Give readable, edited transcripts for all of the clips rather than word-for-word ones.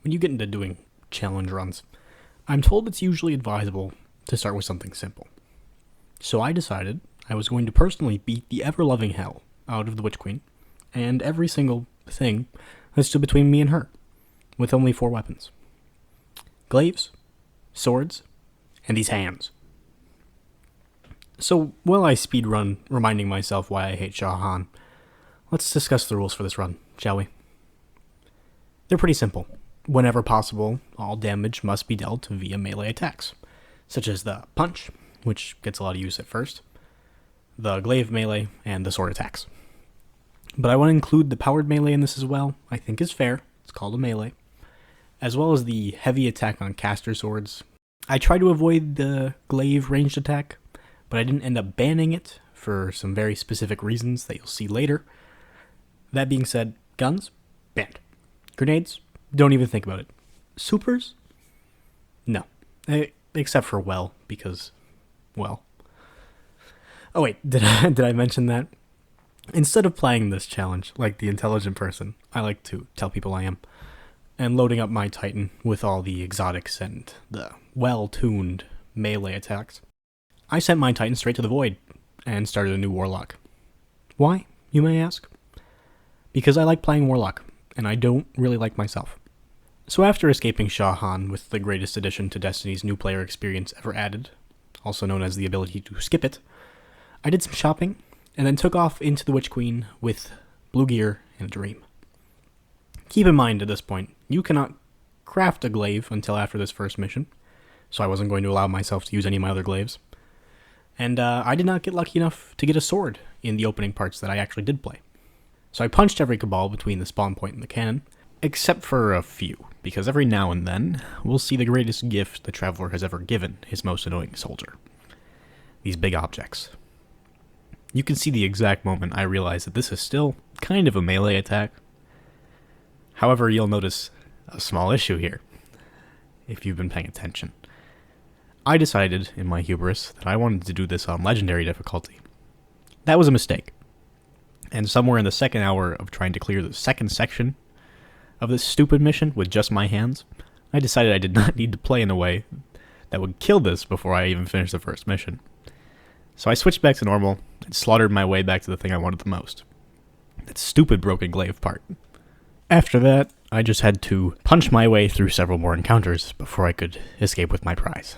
when you get into doing challenge runs, I'm told it's usually advisable to start with something simple. So I decided I was going to personally beat the ever-loving hell out of the Witch Queen, and every single thing that stood between me and her, with only 4 weapons. Glaives, swords, and these hands. So, while I speedrun, reminding myself why I hate Shah Han, let's discuss the rules for this run, shall we? They're pretty simple. Whenever possible, all damage must be dealt via melee attacks, such as the punch, which gets a lot of use at first, the glaive melee, and the sword attacks. But I want to include the powered melee in this as well. I think is fair. It's called a melee. As well as the heavy attack on caster swords. I try to avoid the glaive ranged attack, but I didn't end up banning it for some very specific reasons that you'll see later. That being said, guns, banned. Grenades, don't even think about it. Supers? No. Except for well, because, well. Oh wait, did I mention that? Instead of playing this challenge like the intelligent person I like to tell people I am, and loading up my Titan with all the exotics and the well-tuned melee attacks, I sent my Titan straight to the void and started a new Warlock. Why, you may ask? Because I like playing Warlock, and I don't really like myself. So after escaping Shah Han with the greatest addition to Destiny's new player experience ever added, also known as the ability to skip it, I did some shopping, and then took off into the Witch Queen with blue gear and a dream. Keep in mind at this point, you cannot craft a glaive until after this first mission, so I wasn't going to allow myself to use any of my other glaives. And I did not get lucky enough to get a sword in the opening parts that I actually did play. So I punched every Cabal between the spawn point and the cannon, except for a few, because every now and then, we'll see the greatest gift the Traveler has ever given his most annoying soldier. These big objects. You can see the exact moment I realize that this is still kind of a melee attack. However, you'll notice a small issue here, if you've been paying attention. I decided, in my hubris, that I wanted to do this on Legendary difficulty. That was a mistake. And somewhere in the second hour of trying to clear the second section of this stupid mission with just my hands, I decided I did not need to play in a way that would kill this before I even finished the first mission. So I switched back to normal and slaughtered my way back to the thing I wanted the most. That stupid broken glaive part. After that, I just had to punch my way through several more encounters before I could escape with my prize.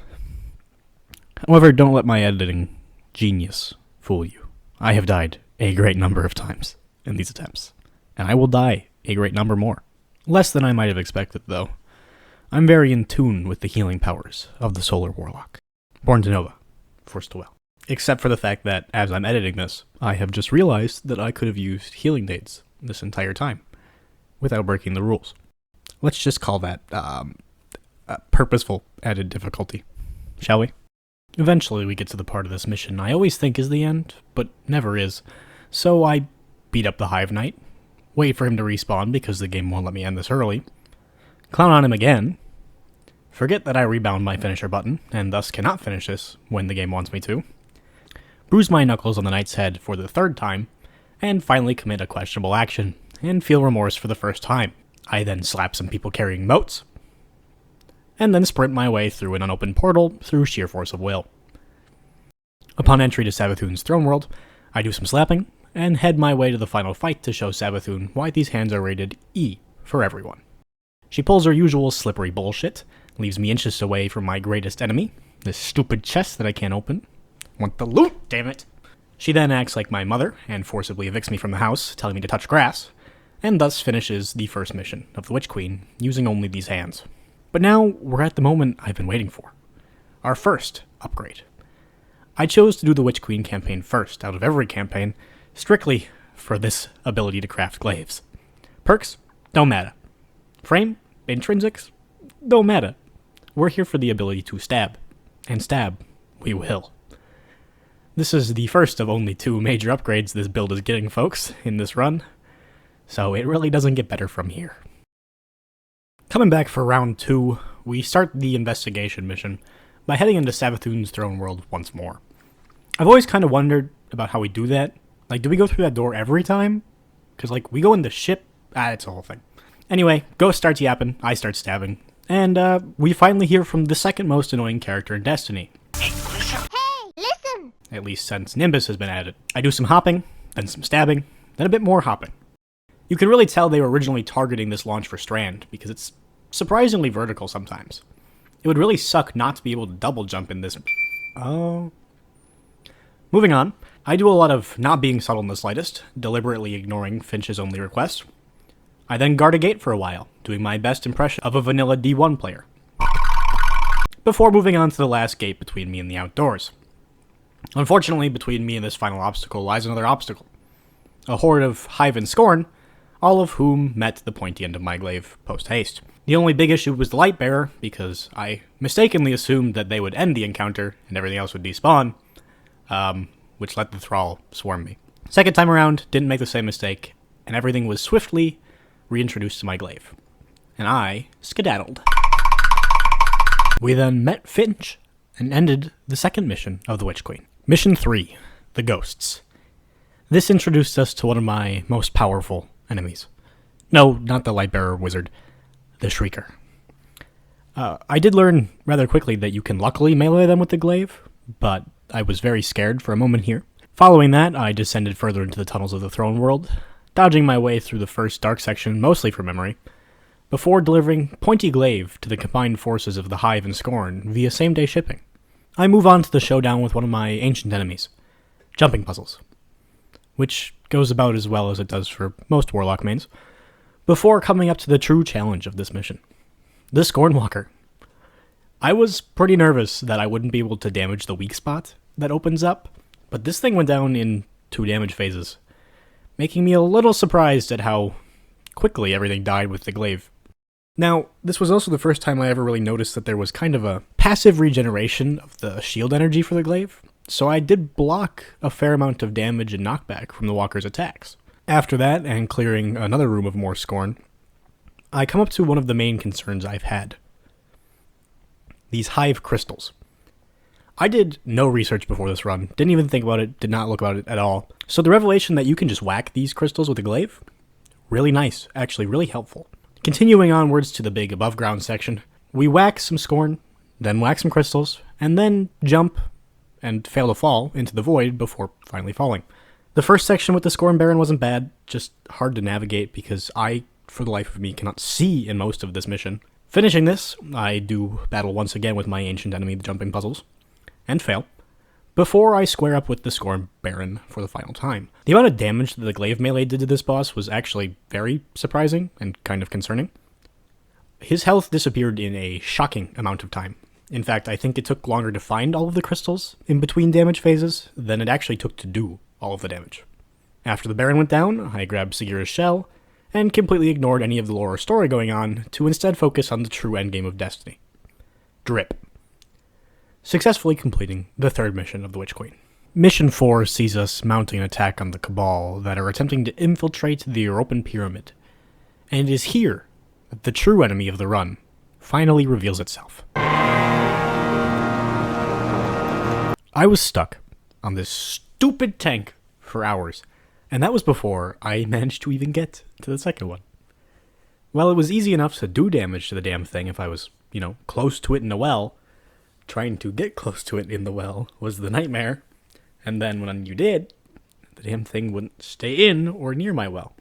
However, don't let my editing genius fool you. I have died a great number of times in these attempts, and I will die a great number more. Less than I might have expected, though. I'm very in tune with the healing powers of the Solar Warlock. Born to Nova, forced to well. Except for the fact that, as I'm editing this, I have just realized that I could have used healing dates this entire time, without breaking the rules. Let's just call that, purposeful added difficulty, shall we? Eventually we get to the part of this mission I always think is the end, but never is, so I beat up the Hive Knight, wait for him to respawn because the game won't let me end this early, clown on him again, forget that I rebound my finisher button, and thus cannot finish this when the game wants me to, bruise my knuckles on the Knight's head for the 3rd time, and finally commit a questionable action, and feel remorse for the first time. I then slap some people carrying moats, and then sprint my way through an unopened portal through sheer force of will. Upon entry to Savathun's throne world, I do some slapping, and head my way to the final fight to show Savathun why these hands are rated E for everyone. She pulls her usual slippery bullshit, leaves me inches away from my greatest enemy, this stupid chest that I can't open. Want the loot, damn it! She then acts like my mother, and forcibly evicts me from the house, telling me to touch grass, and thus finishes the first mission of the Witch Queen, using only these hands. But now, we're at the moment I've been waiting for. Our first upgrade. I chose to do the Witch Queen campaign first out of every campaign, strictly for this ability to craft glaives. Perks? Don't matter. Frame? Intrinsics? Don't matter. We're here for the ability to stab. And stab we will. This is the first of only 2 major upgrades this build is getting, folks, in this run. So it really doesn't get better from here. Coming back for round 2, we start the investigation mission by heading into Savathun's throne world once more. I've always kind of wondered about how we do that. Like, do we go through that door every time? Because, like, we go in the ship, it's a whole thing. Anyway, Ghost starts yapping, I start stabbing, and we finally hear from the second most annoying character in Destiny. Hey, listen! At least since Nimbus has been added. I do some hopping, then some stabbing, then a bit more hopping. You can really tell they were originally targeting this launch for Strand, because it's surprisingly vertical sometimes. It would really suck not to be able to double jump in this. Oh. Moving on, I do a lot of not being subtle in the slightest, deliberately ignoring Finch's only request. I then guard a gate for a while, doing my best impression of a vanilla D1 player, before moving on to the last gate between me and the outdoors. Unfortunately, between me and this final obstacle lies another obstacle. A horde of Hive and Scorn, all of whom met the pointy end of my glaive post-haste. The only big issue was the Lightbearer, because I mistakenly assumed that they would end the encounter and everything else would despawn, which let the Thrall swarm me. Second time around, didn't make the same mistake, and everything was swiftly reintroduced to my glaive. And I skedaddled. We then met Finch and ended the second mission of the Witch Queen. Mission 3, the Ghosts. This introduced us to one of my most powerful enemies. No, not the Lightbearer wizard, the Shrieker. I did learn rather quickly that you can luckily melee them with the glaive, but I was very scared for a moment here. Following that, I descended further into the tunnels of the Throne World, dodging my way through the first dark section mostly from memory, before delivering Pointy Glaive to the combined forces of the Hive and Scorn via same-day shipping. I move on to the showdown with one of my ancient enemies, jumping puzzles, which goes about as well as it does for most Warlock mains, before coming up to the true challenge of this mission, the Scornwalker. I was pretty nervous that I wouldn't be able to damage the weak spot that opens up, but this thing went down in 2 damage phases, making me a little surprised at how quickly everything died with the glaive. Now, this was also the first time I ever really noticed that there was kind of a passive regeneration of the shield energy for the glaive, so I did block a fair amount of damage and knockback from the walker's attacks. After that, and clearing another room of more Scorn, I come up to one of the main concerns I've had. These Hive crystals. I did no research before this run, didn't even think about it, did not look about it at all. So the revelation that you can just whack these crystals with a glaive? Really nice, actually really helpful. Continuing onwards to the big above ground section, we whack some Scorn, then whack some crystals, and then jump and fail to fall into the void before finally falling. The first section with the Scorn Baron wasn't bad, just hard to navigate because I, for the life of me, cannot see in most of this mission. Finishing this, I do battle once again with my ancient enemy, the jumping puzzles, and fail, before I square up with the Scorn Baron for the final time. The amount of damage that the Glaive melee did to this boss was actually very surprising and kind of concerning. His health disappeared in a shocking amount of time. In fact, I think it took longer to find all of the crystals in between damage phases than it actually took to do all of the damage. After the Baron went down, I grabbed Sagira's shell, and completely ignored any of the lore or story going on to instead focus on the true endgame of Destiny. Drip. Successfully completing the third mission of the Witch Queen. Mission 4 sees us mounting an attack on the Cabal that are attempting to infiltrate the European Pyramid, and it is here that the true enemy of the run finally reveals itself. I was stuck on this stupid tank for hours, and that was before I managed to even get to the second one. Well, it was easy enough to do damage to the damn thing if I was, close to it in a well. Trying to get close to it in the well was the nightmare, and then when you did, the damn thing wouldn't stay in or near my well.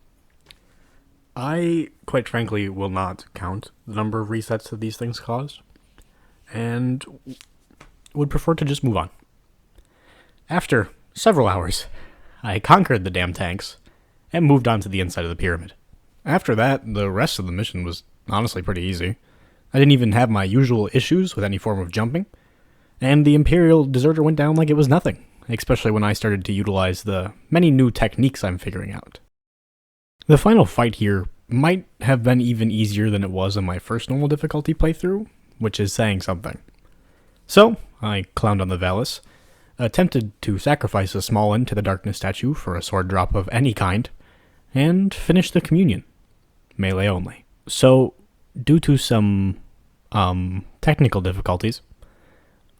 I, quite frankly, will not count the number of resets that these things caused, and would prefer to just move on. After several hours, I conquered the damn tanks, and moved on to the inside of the pyramid. After that, the rest of the mission was honestly pretty easy. I didn't even have my usual issues with any form of jumping, and the Imperial Deserter went down like it was nothing, especially when I started to utilize the many new techniques I'm figuring out. The final fight here might have been even easier than it was on my first normal difficulty playthrough, which is saying something. So, I clowned on the Valis, attempted to sacrifice a small end to the Darkness statue for a sword drop of any kind, and finished the communion. Melee only. So, due to some technical difficulties,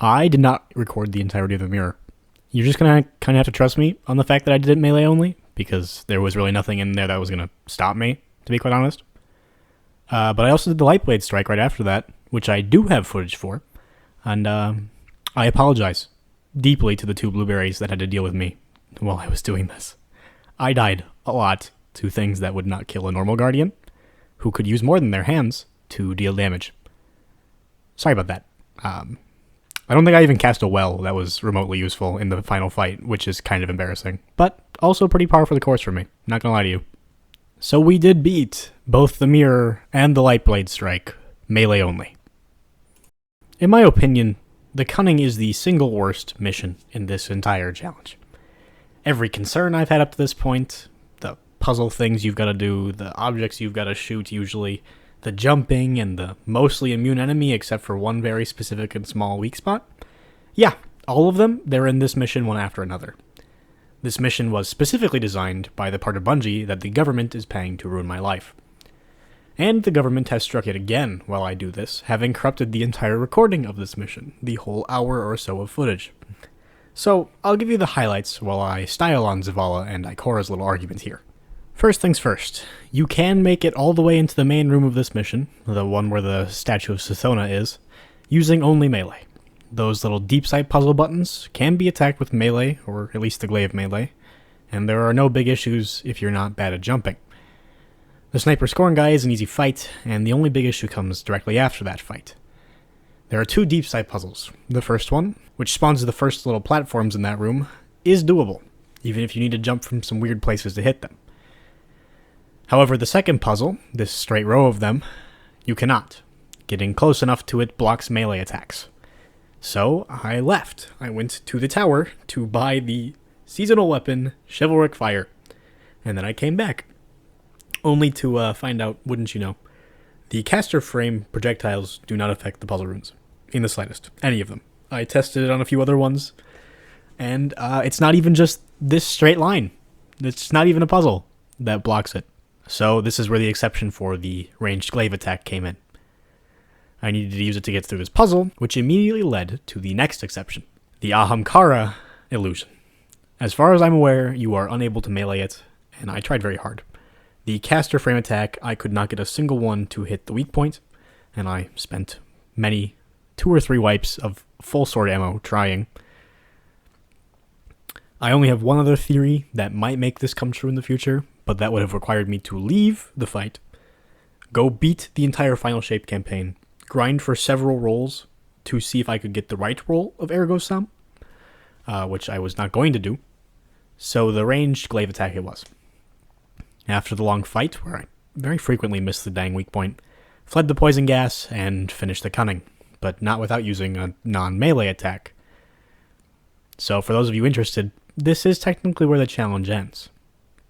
I did not record the entirety of the mirror. You're just gonna kind of have to trust me on the fact that I did it melee only, because there was really nothing in there that was gonna stop me, to be quite honest. But I also did the Lightblade Strike right after that, which I do have footage for. And I apologize deeply to the two blueberries that had to deal with me while I was doing this. I died a lot to things that would not kill a normal guardian, who could use more than their hands to deal damage. Sorry about that. I don't think I even cast a well that was remotely useful in the final fight, which is kind of embarrassing, but also pretty par for the course for me, not gonna lie to you. So we did beat both the Mirror and the Lightblade Strike, melee only. In my opinion, the Cunning is the single worst mission in this entire challenge. Every concern I've had up to this point, the puzzle things you've got to do, the objects you've got to shoot usually, the jumping, and the mostly immune enemy except for one very specific and small weak spot. Yeah, all of them, they're in this mission one after another. This mission was specifically designed by the part of Bungie that the government is paying to ruin my life. And the government has struck it again while I do this, having corrupted the entire recording of this mission, the whole hour or so of footage. So, I'll give you the highlights while I style on Zavala and Ikora's little argument here. First things first, you can make it all the way into the main room of this mission, the one where the statue of Sithona is, using only melee. Those little deep sight puzzle buttons can be attacked with melee, or at least the Glaive melee, and there are no big issues if you're not bad at jumping. The Sniper Scorn guy is an easy fight, and the only big issue comes directly after that fight. There are two deep sight puzzles. The first one, which spawns the first little platforms in that room, is doable, even if you need to jump from some weird places to hit them. However, the second puzzle, this straight row of them, you cannot. Getting close enough to it blocks melee attacks. So, I left. I went to the tower to buy the seasonal weapon, Chivalric Fire, and then I came back. Only to find out, wouldn't you know, the caster frame projectiles do not affect the puzzle runes, in the slightest, any of them. I tested it on a few other ones, and it's not even just this straight line. It's not even a puzzle that blocks it. So this is where the exception for the ranged glaive attack came in. I needed to use it to get through this puzzle, which immediately led to the next exception, the Ahamkara illusion. As far as I'm aware, you are unable to melee it, and I tried very hard. The caster frame attack, I could not get a single one to hit the weak point, and I spent many 2 or 3 wipes of full sword ammo trying. I only have one other theory that might make this come true in the future, but that would have required me to leave the fight, go beat the entire Final Shape campaign, grind for several rolls to see if I could get the right roll of Ergo Sum, which I was not going to do, so the ranged glaive attack it was. After the long fight, where I very frequently missed the dang weak point, fled the poison gas, and finished the Cunning, but not without using a non-melee attack. So for those of you interested, this is technically where the challenge ends.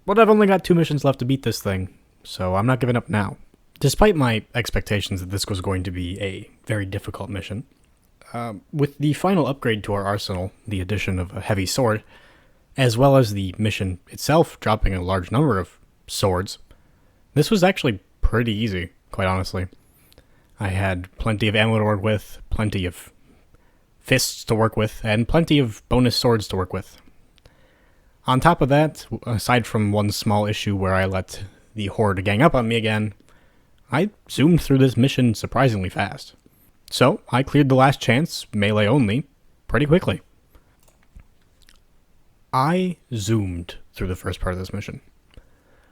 But I've only got 2 missions left to beat this thing, so I'm not giving up now. Despite my expectations that this was going to be a very difficult mission, with the final upgrade to our arsenal, the addition of a heavy sword, as well as the mission itself dropping a large number of swords, this was actually pretty easy, quite honestly. I had plenty of ammo to work with, plenty of fists to work with, and plenty of bonus swords to work with. On top of that, aside from one small issue where I let the horde gang up on me again, I zoomed through this mission surprisingly fast. So, I cleared the last chance, melee only, pretty quickly. I zoomed through the first part of this mission.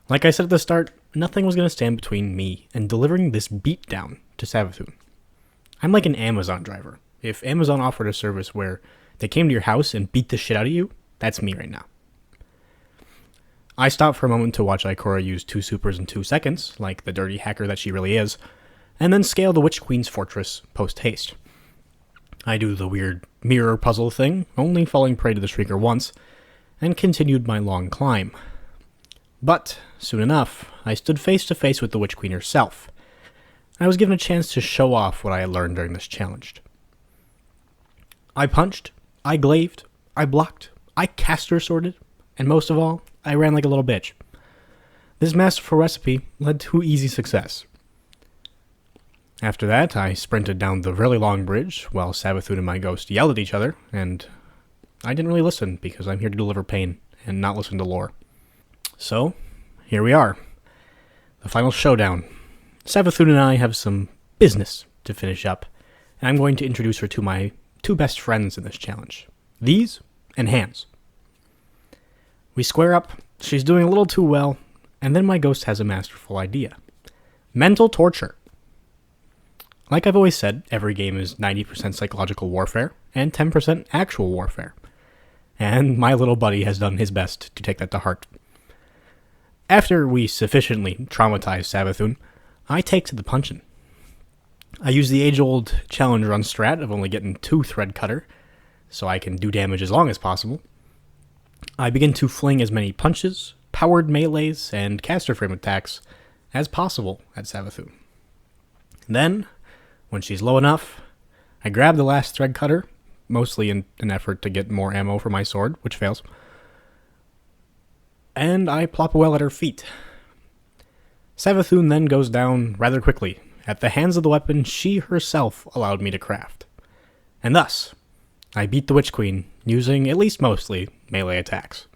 Like I said at the start, nothing was going to stand between me and delivering this beatdown to Savathûn. I'm like an Amazon driver. If Amazon offered a service where they came to your house and beat the shit out of you, that's me right now. I stopped for a moment to watch Ikora use 2 supers in 2 seconds, like the dirty hacker that she really is, and then scale the Witch Queen's fortress post-haste. I do the weird mirror puzzle thing, only falling prey to the Shrieker once, and continued my long climb. But, soon enough, I stood face to face with the Witch Queen herself. I was given a chance to show off what I had learned during this challenge. I punched, I glaved, I blocked, I caster sorted, and most of all, I ran like a little bitch. This masterful recipe led to easy success. After that, I sprinted down the really long bridge while Savathûn and my ghost yelled at each other, and I didn't really listen because I'm here to deliver pain and not listen to lore. So, here we are. The final showdown. Savathun and I have some business to finish up, and I'm going to introduce her to my two best friends in this challenge. These and Hands. We square up, she's doing a little too well, and then my ghost has a masterful idea. Mental torture. Like I've always said, every game is 90% psychological warfare and 10% actual warfare. And my little buddy has done his best to take that to heart. After we sufficiently traumatize Savathun, I take to the punchin'. I use the age-old challenge run strat of only getting 2 thread cutter, so I can do damage as long as possible. I begin to fling as many punches, powered melees, and caster frame attacks as possible at Savathun. Then, when she's low enough, I grab the last thread cutter, mostly in an effort to get more ammo for my sword, which fails, and I plop a well at her feet. Savathun then goes down rather quickly at the hands of the weapon she herself allowed me to craft. And thus, I beat the Witch Queen using, at least mostly, melee attacks.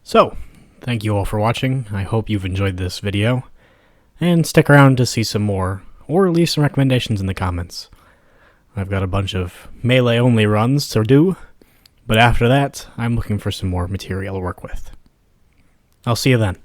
So, thank you all for watching. I hope you've enjoyed this video, and stick around to see some more, or leave some recommendations in the comments. I've got a bunch of melee-only runs to do, but after that, I'm looking for some more material to work with. I'll see you then.